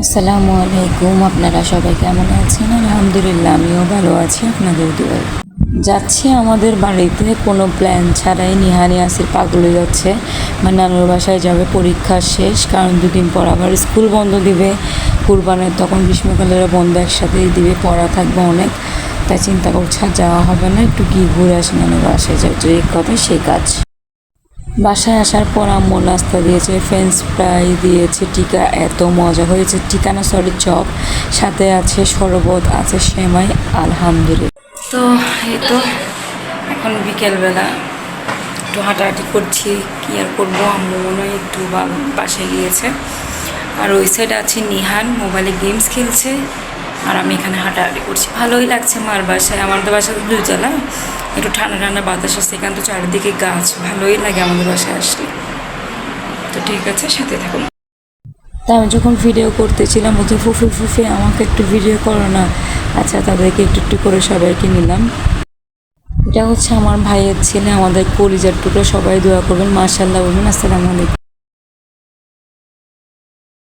আসসালামু আলাইকুম, আপনারা সবাই কেমন আছেন? আলহামদুলিল্লাহ আমিও ভালো আছি আপনাদের দোয়ায়। যাচ্ছি আমাদের বাড়িতে কোনো প্ল্যান ছাড়াই। নিহারি আসির পাগল হয়ে যাচ্ছে, মানে নানুর বাসায় যাবে, পরীক্ষা শেষ, কারণ দুদিন পর আবার স্কুল বন্ধ দিবে কুরবানের, তখন গ্রীষ্মকালের বন্ধ একসাথেই দিবে, পড়া থাকবে অনেক, তাই চিন্তা করছে আর যাওয়া হবে না, একটু গিয়ে ঘুরে আসি নানুর বাসায় যাই, যে কথা সেই কাজ। বাসায় আসার পর আম্মু নাস্তা দিয়েছে, ফ্রেঞ্চ ফ্রাই দিয়েছে, টিকা, এত মজা হয়েছে, টিকা না সরি চপ, সাথে আছে শরবত, আছে সেমাই, আলহামদুলিল্লাহ। তো এই তো এখন বিকেলবেলা একটু হাঁটাহাঁটি করছি, কি আর করবো, আম্মু মনে হয় একটু বাসায় গিয়েছে, আর ওই সাইডে আছে নিহান মোবাইলে গেমস খেলছে, আর আমি এখানে হাঁটাহাঁটি করছি। ভালোই লাগছে মার বাসায়, আমাদের বাসা তো দুইতলা, একটু ঠান্ডা ঠান্ডা বাতাস আসছে, এখানে তো চারিদিকে গাছ, ভালোই লাগে আমাদের বাসায় আসলে। তো ঠিক আছে, সাথে থাকুন। তা আমি যখন ভিডিও করতেছিলাম বলছে ফুফি ফুফি আমাকে একটু ভিডিও করো না। আচ্ছা, তাদেরকে একটু একটু করে সবাইকে নিলাম। এটা হচ্ছে আমার ভাইয়ের ছেলে, আমাদের কলিজার টুকরো, সবাই দোয়া করবেন, মাশাআল্লাহ বলবেন, আসসালামু আলাইকুম।